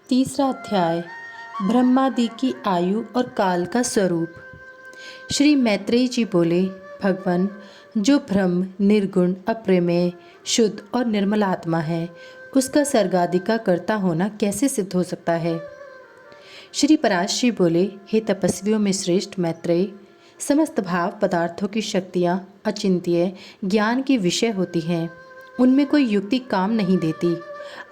तीसरा अध्याय ब्रह्मादि की आयु और काल का स्वरूप। श्री मैत्रेय जी बोले, भगवान, जो ब्रह्म निर्गुण, अप्रमेय, शुद्ध और निर्मल आत्मा है, उसका सर्गादि का कर्ता होना कैसे सिद्ध हो सकता है। श्री पराशर जी बोले, हे तपस्वियों में श्रेष्ठ मैत्रेय, समस्त भाव पदार्थों की शक्तियाँ अचिंत्य ज्ञान की विषय होती हैं, उनमें कोई युक्ति काम नहीं देती।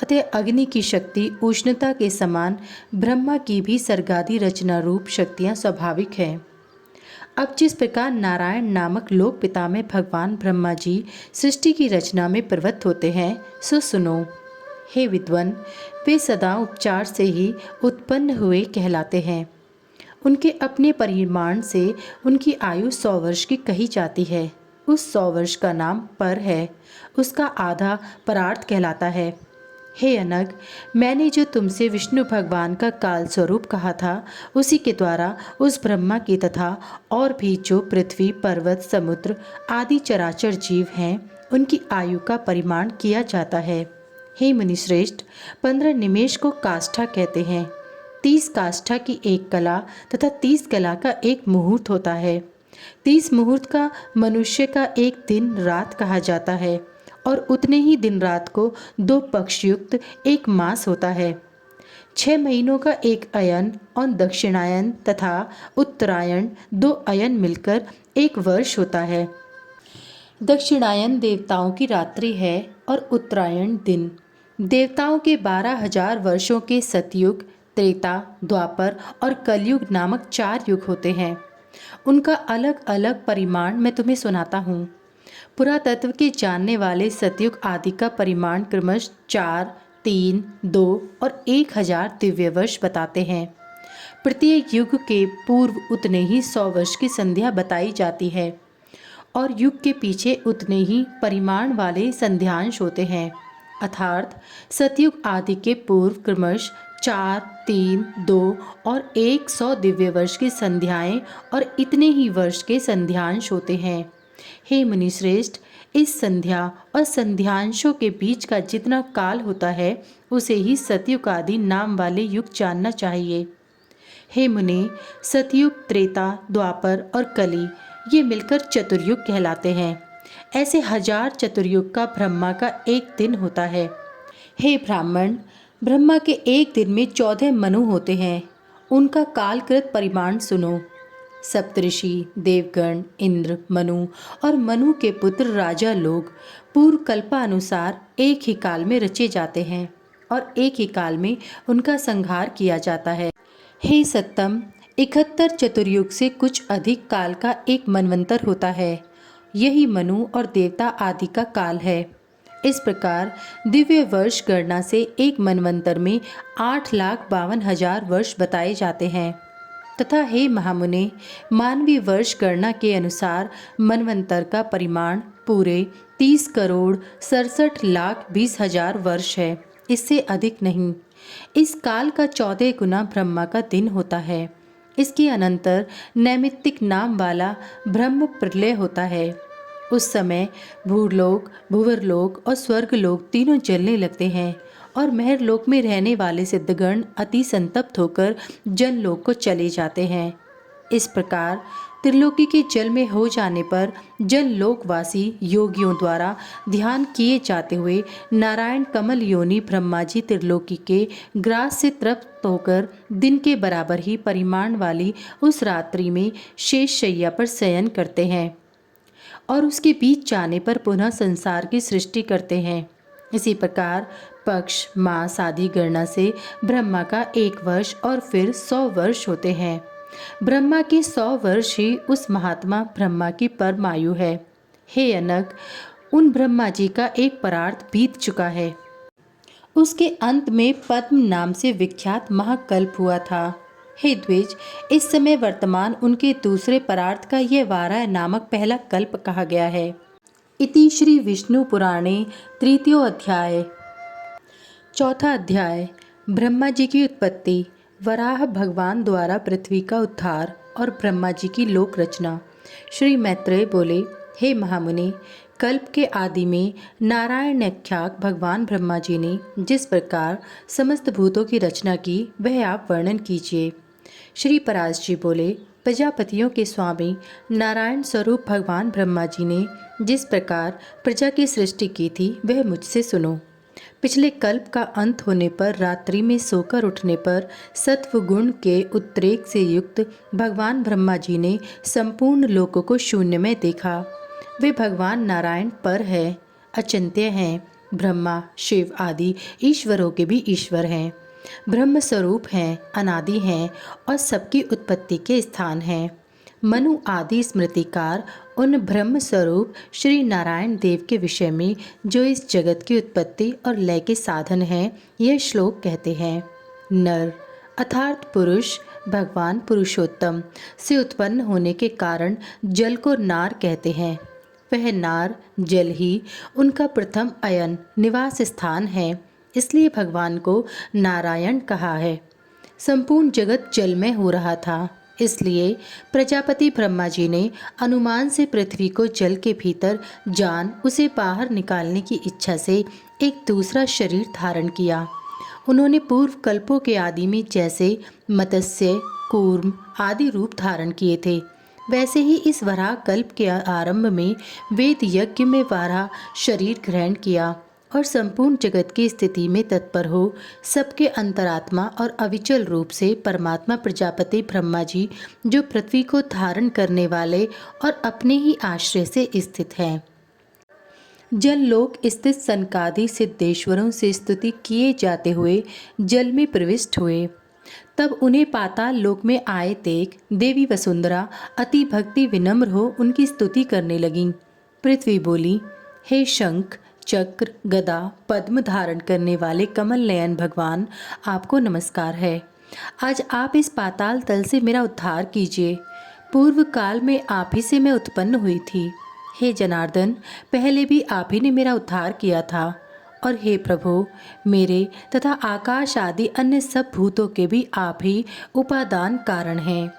अतः अग्नि की शक्ति उष्णता के समान ब्रह्मा की भी सर्गादि रचना रूप शक्तियाँ स्वाभाविक हैं। अब जिस प्रकार नारायण नामक लोक पिता में भगवान ब्रह्मा जी सृष्टि की रचना में प्रवृत्त होते हैं, सो सुनो। हे विद्वन, वे सदा उपचार से ही उत्पन्न हुए कहलाते हैं। उनके अपने परिमाण से उनकी आयु 100 वर्ष की कही जाती है। उस 100 वर्ष का नाम पर है, उसका आधा परार्थ कहलाता है। हे अनग, मैंने जो तुमसे विष्णु भगवान का काल स्वरूप कहा था, उसी के द्वारा उस ब्रह्मा की तथा और भी जो पृथ्वी, पर्वत, समुद्र आदि चराचर जीव हैं, उनकी आयु का परिमाण किया जाता है। हे मुनिश्रेष्ठ, 15 निमेष को काष्ठा कहते हैं। 30 काष्ठा की एक कला तथा 30 कला का एक मुहूर्त होता है। 30 मुहूर्त का मनुष्य का एक दिन रात कहा जाता है और उतने ही दिन रात को 2 पक्ष युक्त एक मास होता है। 6 महीनों का एक अयन और दक्षिणायन तथा उत्तरायण 2 अयन मिलकर एक वर्ष होता है। दक्षिणायन देवताओं की रात्रि है और उत्तरायण दिन। देवताओं के 12,000 वर्षों के सतयुग, त्रेता, द्वापर और कलयुग नामक 4 युग होते हैं। उनका अलग अलग परिमाण मैं तुम्हें सुनाता हूँ। पुरातत्व के जानने वाले सतयुग आदि का परिमाण क्रमश 4, 3, 2 और 1000 दिव्य वर्ष बताते हैं। प्रत्येक युग के पूर्व उतने ही 100 वर्ष की संध्या बताई जाती है और युग के पीछे उतने ही परिमाण वाले संध्यांश होते हैं। अर्थात सतयुग आदि के पूर्व क्रमश 4, 3, 2 और 100 दिव्य वर्ष की संध्याएं और इतने ही वर्ष के संध्यांश होते हैं। हे मुनिश्रेष्ठ, इस संध्या और संध्यांशों के बीच का जितना काल होता है, उसे ही सतयुग आदि नाम वाले युग जानना चाहिए। हे मुनि, सतयुग, त्रेता, द्वापर और कली ये मिलकर चतुर्युग कहलाते हैं। ऐसे 1000 चतुर्युग का ब्रह्मा का एक दिन होता है। हे ब्राह्मण, ब्रह्मा के एक दिन में 14 मनु होते हैं। उनका कालकृत परिमाण सुनो। सप्तऋषि, देवगण, इंद्र, मनु और मनु के पुत्र राजा लोग पूर्व कल्पानुसार एक ही काल में रचे जाते हैं और एक ही काल में उनका संहार किया जाता है। हे सत्तम, 71 चतुर्युग से कुछ अधिक काल का एक मनवंतर होता है। यही मनु और देवता आदि का काल है। इस प्रकार दिव्य वर्ष गणना से एक मनवंतर में 8,52,000 वर्ष बताए जाते हैं तथा हे महामुने, मानवीय वर्ष गणना के अनुसार मनवंतर का परिमाण पूरे 30,67,20,000 वर्ष है, इससे अधिक नहीं। इस काल का 14 गुना ब्रह्मा का दिन होता है। इसके अनंतर नैमित्तिक नाम वाला ब्रह्म प्रलय होता है। उस समय भूलोक, भुवरलोक और स्वर्गलोक तीनों जलने लगते हैं और महरलोक में रहने वाले सिद्धगण अति संतप्त होकर जनलोक को चले जाते हैं। इस प्रकार त्रिलोकी के जल में हो जाने पर जनलोकवासी योगियों द्वारा ध्यान किए जाते हुए नारायण कमल योनि ब्रह्मा जी त्रिलोकी के ग्रास से तृप्त होकर दिन के बराबर ही परिमाण वाली उस रात्रि में शेष शैया पर शयन करते हैं और उसके बीच जाने पर पुनः संसार की सृष्टि करते हैं। इसी प्रकार पक्ष, मास आदि गणना से ब्रह्मा का 1 वर्ष और फिर 100 वर्ष होते हैं। ब्रह्मा के 100 वर्ष ही उस महात्मा ब्रह्मा की परमायु है। हे अनग, उन ब्रह्मा जी का एक परार्थ बीत चुका है। उसके अंत में पद्म नाम से विख्यात महाकल्प हुआ था। हे द्विज, इस समय वर्तमान उनके दूसरे परार्थ का यह वाराह नामक पहला कल्प कहा गया है। इति श्री विष्णु पुराणे तृतीयो अध्याय। चौथा अध्याय ब्रह्मा जी की उत्पत्ति, वराह भगवान द्वारा पृथ्वी का उद्धार और ब्रह्मा जी की लोक रचना। श्री मैत्रेय बोले, हे महामुनि, कल्प के आदि में नारायणाख्याक भगवान ब्रह्मा जी ने जिस प्रकार समस्त भूतों की रचना की वह आप वर्णन कीजिए। श्री पराश जी बोले, प्रजापतियों के स्वामी नारायण स्वरूप भगवान ब्रह्मा जी ने जिस प्रकार प्रजा की सृष्टि की थी वह मुझसे सुनो। पिछले कल्प का अंत होने पर रात्रि में सोकर उठने पर सत्व गुण के उद्रेक से युक्त भगवान ब्रह्मा जी ने संपूर्ण लोकों को शून्य में देखा। वे भगवान नारायण पर है, अचिंत्य हैं, ब्रह्मा शिव आदि ईश्वरों के भी ईश्वर हैं, ब्रह्म स्वरूप हैं, अनादि हैं और सबकी उत्पत्ति के स्थान हैं। मनु आदि स्मृतिकार उन ब्रह्म स्वरूप श्री नारायण देव के विषय में जो इस जगत की उत्पत्ति और लय के साधन हैं, यह श्लोक कहते हैं। नर अर्थात पुरुष भगवान पुरुषोत्तम से उत्पन्न होने के कारण जल को नार कहते हैं। वह नार जल ही उनका प्रथम अयन निवास स्थान है, इसलिए भगवान को नारायण कहा है। संपूर्ण जगत जल में हो रहा था, इसलिए प्रजापति ब्रह्मा जी ने अनुमान से पृथ्वी को जल के भीतर जान उसे बाहर निकालने की इच्छा से एक दूसरा शरीर धारण किया। उन्होंने पूर्व कल्पों के आदि में जैसे मत्स्य कूर्म आदि रूप धारण किए थे, वैसे ही इस वराह कल्प के आरंभ में वेद यज्ञ में वराह शरीर ग्रहण किया और संपूर्ण जगत की स्थिति में तत्पर हो सबके अंतरात्मा और अविचल रूप से परमात्मा प्रजापति ब्रह्मा जी जो पृथ्वी को धारण करने वाले और अपने ही आश्रय से स्थित हैं, जल लोक स्थित सनकादि सिद्धेश्वरों से स्तुति किए जाते हुए जल में प्रविष्ट हुए। तब उन्हें पाताल लोक में आए देख देवी वसुंधरा अति भक्ति विनम्र हो उनकी स्तुति करने लगीं। पृथ्वी बोली, हे शंख चक्र गदा पद्म धारण करने वाले कमल नयन भगवान, आपको नमस्कार है। आज आप इस पाताल तल से मेरा उद्धार कीजिए। पूर्व काल में आप ही से मैं उत्पन्न हुई थी। हे जनार्दन, पहले भी आप ही ने मेरा उद्धार किया था। और हे प्रभु, मेरे तथा आकाश आदि अन्य सब भूतों के भी आप ही उपादान कारण हैं।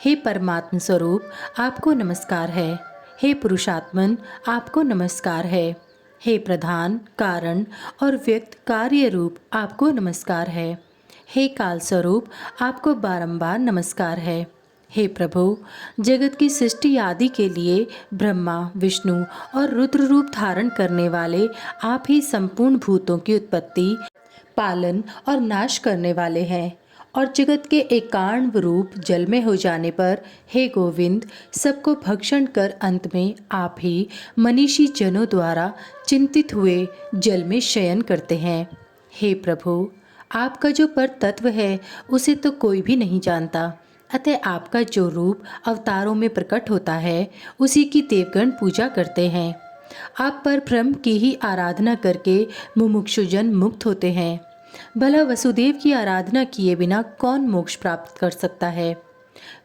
हे परमात्म स्वरूप, आपको नमस्कार है। हे पुरुषात्मन, आपको नमस्कार है। हे प्रधान कारण और व्यक्त कार्य रूप, आपको नमस्कार है। हे काल स्वरूप, आपको बारंबार नमस्कार है। हे प्रभु, जगत की सृष्टि आदि के लिए ब्रह्मा विष्णु और रुद्र रूप धारण करने वाले आप ही संपूर्ण भूतों की उत्पत्ति पालन और नाश करने वाले हैं। और जगत के एकांड रूप जल में हो जाने पर हे गोविंद, सबको भक्षण कर अंत में आप ही मनीषी जनों द्वारा चिंतित हुए जल में शयन करते हैं। हे प्रभु, आपका जो पर तत्व है उसे तो कोई भी नहीं जानता, अतः आपका जो रूप अवतारों में प्रकट होता है उसी की देवगण पूजा करते हैं। आप पर ब्रह्म की ही आराधना करके मुमुक्षुजन मुक्त होते हैं। भला वसुदेव की आराधना किए बिना कौन मोक्ष प्राप्त कर सकता है?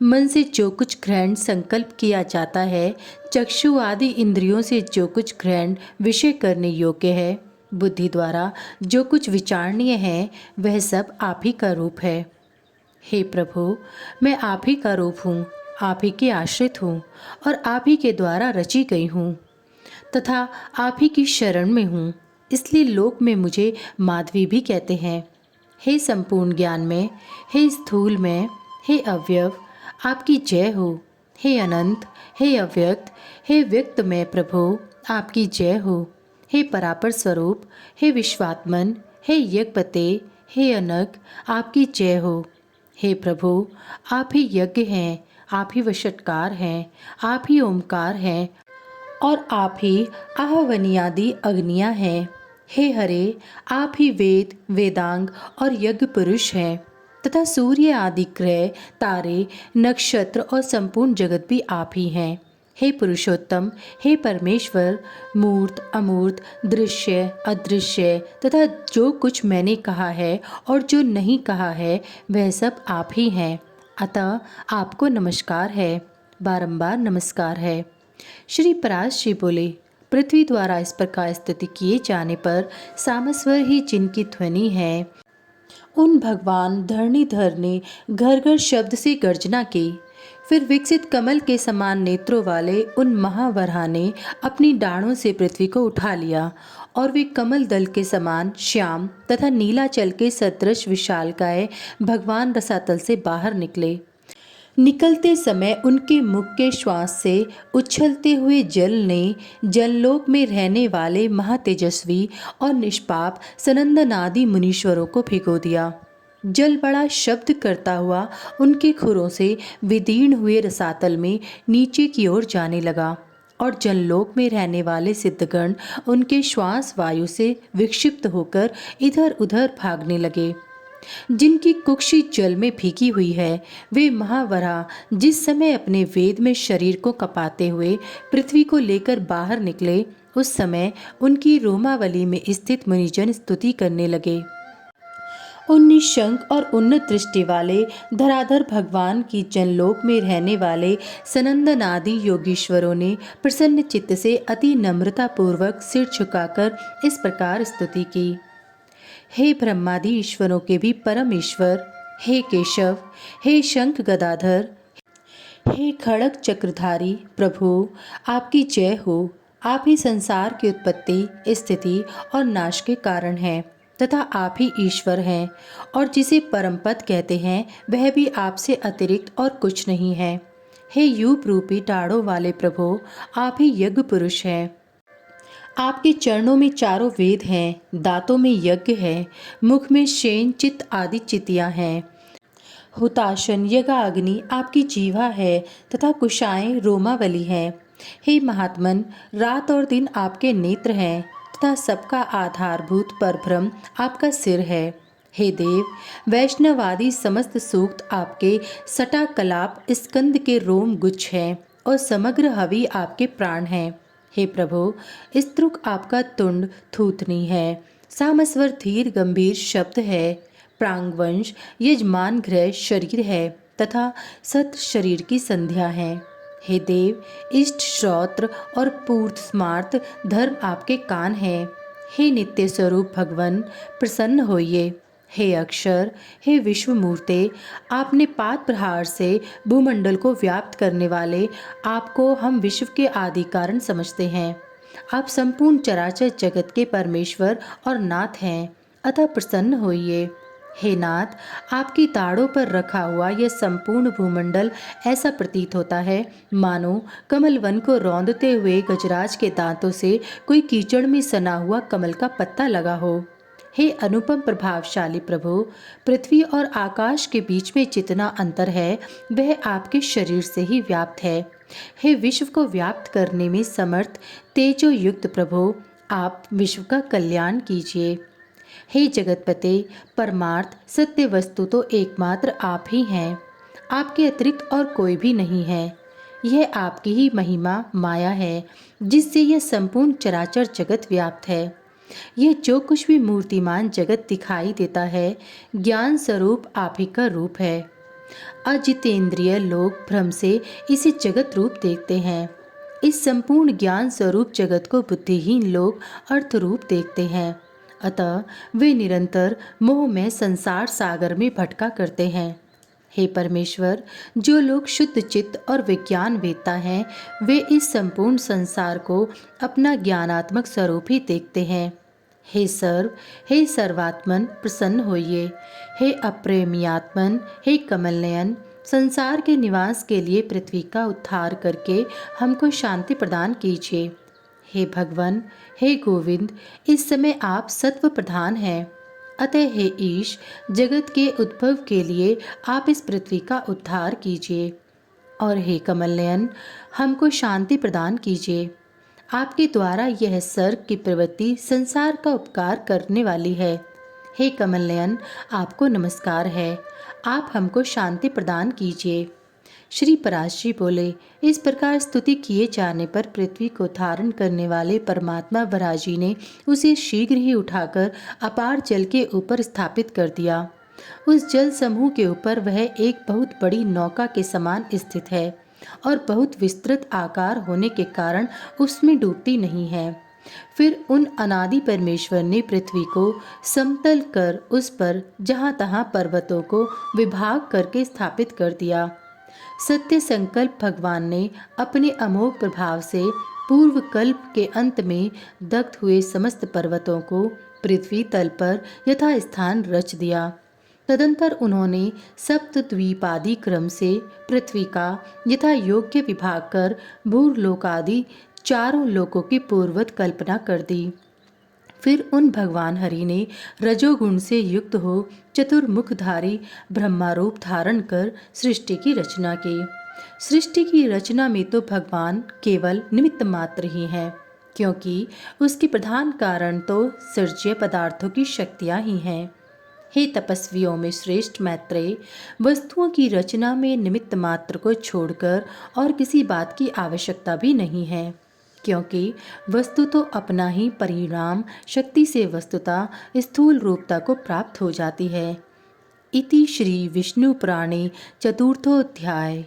मन से जो कुछ ग्रहण संकल्प किया जाता है, चक्षु आदि इंद्रियों से जो कुछ ग्रहण विषय करने योग्य है, बुद्धि द्वारा जो कुछ विचारणीय है, वह सब आप ही का रूप है। हे प्रभु, मैं आप ही का रूप हूँ, आप ही के आश्रित हूँ और आप ही के द्वारा रची गई हूँ तथा आप ही की शरण में हूँ, इसलिए लोक में मुझे माधवी भी कहते हैं। हे संपूर्ण ज्ञान में, हे स्थूल में, हे अव्यव, आपकी जय हो। हे अनंत, हे अव्यक्त, हे व्यक्त में प्रभु, आपकी जय हो। हे परापर स्वरूप, हे विश्वात्मन, हे यज्ञपते, हे अनग, आपकी जय हो। हे प्रभु, आप ही यज्ञ हैं, आप ही वशटकार हैं, आप ही ओमकार हैं और आप ही आहवनियादि अग्नियाँ हैं। हे हरे, आप ही वेद वेदांग और यज्ञ पुरुष हैं तथा सूर्य आदि ग्रह तारे नक्षत्र और संपूर्ण जगत भी आप ही हैं। हे पुरुषोत्तम, हे परमेश्वर, मूर्त अमूर्त दृश्य अदृश्य तथा जो कुछ मैंने कहा है और जो नहीं कहा है वह सब आप ही हैं, अतः आपको नमस्कार है, बारंबार नमस्कार है। श्री पराश जी बोले, पृथ्वी द्वारा इस प्रकार स्तुति किए जाने पर सामस्वर ही जिनकी ध्वनि है, उन भगवान धरणीधर ने घर घर शब्द से गर्जना की। फिर विकसित कमल के समान नेत्रों वाले उन महावराह ने अपनी डाढ़ों से पृथ्वी को उठा लिया और वे कमल दल के समान श्याम तथा नीलाचल के सदृश विशालकाय भगवान रसातल से बाहर निकले। निकलते समय उनके मुख के श्वास से उछलते हुए जल ने जललोक में रहने वाले महातेजस्वी और निष्पाप सनंदनादि मुनीश्वरों को भिगो दिया। जल बड़ा शब्द करता हुआ उनके खुरों से विदीर्ण हुए रसातल में नीचे की ओर जाने लगा और जललोक में रहने वाले सिद्धगण उनके श्वास वायु से विक्षिप्त होकर इधर उधर भागने लगे। जिनकी कुक्षी जल में भीगी हुई है वे महावराह जिस समय अपने वेद में शरीर को कपाते हुए पृथ्वी को लेकर बाहर निकले, उस समय उनकी रोमावली में स्थित मुनिजन स्तुति करने लगे। उन निशंक और उन्नत दृष्टि वाले धराधर भगवान की जनलोक में रहने वाले सनंदनादि योगीश्वरों ने प्रसन्न चित्त से अति नम्रता पूर्वक सिर झुकाकर इस प्रकार स्तुति की। हे ब्रह्मादि ईश्वरों के भी परम ईश्वर, हे केशव, हे शंख गदाधर, हे खड़ग चक्रधारी प्रभु, आपकी जय हो। आप ही संसार की उत्पत्ति, स्थिति और नाश के कारण हैं तथा आप ही ईश्वर हैं और जिसे परमपद कहते हैं वह भी आपसे अतिरिक्त और कुछ नहीं है। हे यूप रूपी टाड़ों वाले प्रभु, आप ही यज्ञ पुरुष हैं। आपके चरणों में चारों वेद हैं, दांतों में यज्ञ है, मुख में शेन चित्त आदि चितियाँ हैं। हुताशन यज्ञाग्नि आपकी जीवा है तथा कुशाएं रोमावली हैं। हे महात्मन, रात और दिन आपके नेत्र हैं तथा सबका आधारभूत परब्रह्म आपका सिर है। हे देव, वैष्णवादि समस्त सूक्त आपके सटा कलाप स्कंद के रोम गुच्छ हैं और समग्र हवि आपके प्राण हैं। हे प्रभु, स्त्रुक आपका तुंड थूथनी है, सामस्वर धीर गंभीर शब्द है, प्रांगवंश यजमान गृह शरीर है तथा सत शरीर की संध्या है। हे देव, इष्ट श्रोत्र और पूर्त स्मार्त धर्म आपके कान हैं। हे नित्य स्वरूप भगवन, प्रसन्न होइए। हे अक्षर, हे विश्वमूर्ते, आपने पाद प्रहार से भूमंडल को व्याप्त करने वाले आपको हम विश्व के आदि कारण समझते हैं। आप संपूर्ण चराचर जगत के परमेश्वर और नाथ हैं, अतः प्रसन्न होइए। हे नाथ, आपकी ताड़ों पर रखा हुआ यह संपूर्ण भूमंडल ऐसा प्रतीत होता है मानो कमल वन को रौंदते हुए गजराज के दांतों से कोई कीचड़ में सना हुआ कमल का पत्ता लगा हो। हे अनुपम प्रभावशाली प्रभु, पृथ्वी और आकाश के बीच में जितना अंतर है वह आपके शरीर से ही व्याप्त है। हे विश्व को व्याप्त करने में समर्थ तेजो युक्त प्रभु, आप विश्व का कल्याण कीजिए। हे जगतपते, परमार्थ सत्य वस्तु तो एकमात्र आप ही हैं, आपके अतिरिक्त और कोई भी नहीं है। यह आपकी ही महिमा माया है जिससे यह संपूर्ण चराचर जगत व्याप्त है। यह जो कुछ भी मूर्तिमान जगत दिखाई देता है, ज्ञान स्वरूप आप ही का रूप है। अजितेंद्रिय लोग भ्रम से इसे जगत रूप देखते हैं। इस संपूर्ण ज्ञान स्वरूप जगत को बुद्धिहीन लोग अर्थ रूप देखते हैं, अतः वे निरंतर मोह में संसार सागर में भटका करते हैं। हे परमेश्वर, जो लोग शुद्ध चित्त और विज्ञान वेत्ता हैं, वे इस संपूर्ण संसार को अपना ज्ञानात्मक स्वरूप ही देखते हैं। हे सर्व, हे सर्वात्मन, प्रसन्न होइए। हे अप्रेमियात्मन, हे कमलनयन, संसार के निवास के लिए पृथ्वी का उद्धार करके हमको शांति प्रदान कीजिए। हे भगवान, हे गोविंद, इस समय आप सत्व प्रधान हैं, अतः हे ईश, जगत के उद्भव के लिए आप इस पृथ्वी का उद्धार कीजिए। और हे कमलनयन, हमको शांति प्रदान कीजिए। आपके द्वारा यह सर्ग की प्रवृत्ति संसार का उपकार करने वाली है। हे कमलनयन, आपको नमस्कार है, आप हमको शांति प्रदान कीजिए। श्री पराशरी बोले, इस प्रकार स्तुति किए जाने पर पृथ्वी को धारण करने वाले परमात्मा वराजी ने उसे शीघ्र ही उठाकर अपार जल के ऊपर स्थापित कर दिया। उस जल समूह के ऊपर वह एक बहुत बड़ी नौका के समान स्थित है और बहुत विस्तृत आकार होने के कारण उसमें डूबती नहीं है। फिर उन अनादि परमेश्वर ने पृथ्वी को समतल कर उस पर जहाँ तहाँ पर्वतों को विभाग करके स्थापित कर दिया। सत्य संकल्प भगवान ने अपने अमोघ प्रभाव से पूर्व कल्प के अंत में दग्ध हुए समस्त पर्वतों को पृथ्वी तल पर यथास्थान रच दिया। तदंतर उन्होंने सप्तद्वीपादि क्रम से पृथ्वी का यथा योग्य विभाग कर भूलोकादि चारों लोकों की पूर्ववत कल्पना कर दी। फिर उन भगवान हरि ने रजोगुण से युक्त हो चतुर्मुखधारी ब्रह्मारूप धारण कर सृष्टि की रचना की। सृष्टि की रचना में तो भगवान केवल निमित्त मात्र ही हैं, क्योंकि उसके प्रधान कारण तो सृज्य पदार्थों की शक्तियां ही हैं। हे तपस्वियों में श्रेष्ठ मैत्रेय, वस्तुओं की रचना में निमित्त मात्र को छोड़कर और किसी बात की आवश्यकता भी नहीं है, क्योंकि वस्तु तो अपना ही परिणाम शक्ति से वस्तुता स्थूल रूपता को प्राप्त हो जाती है। इति श्री विष्णु पुराणे चतुर्थोध्याय।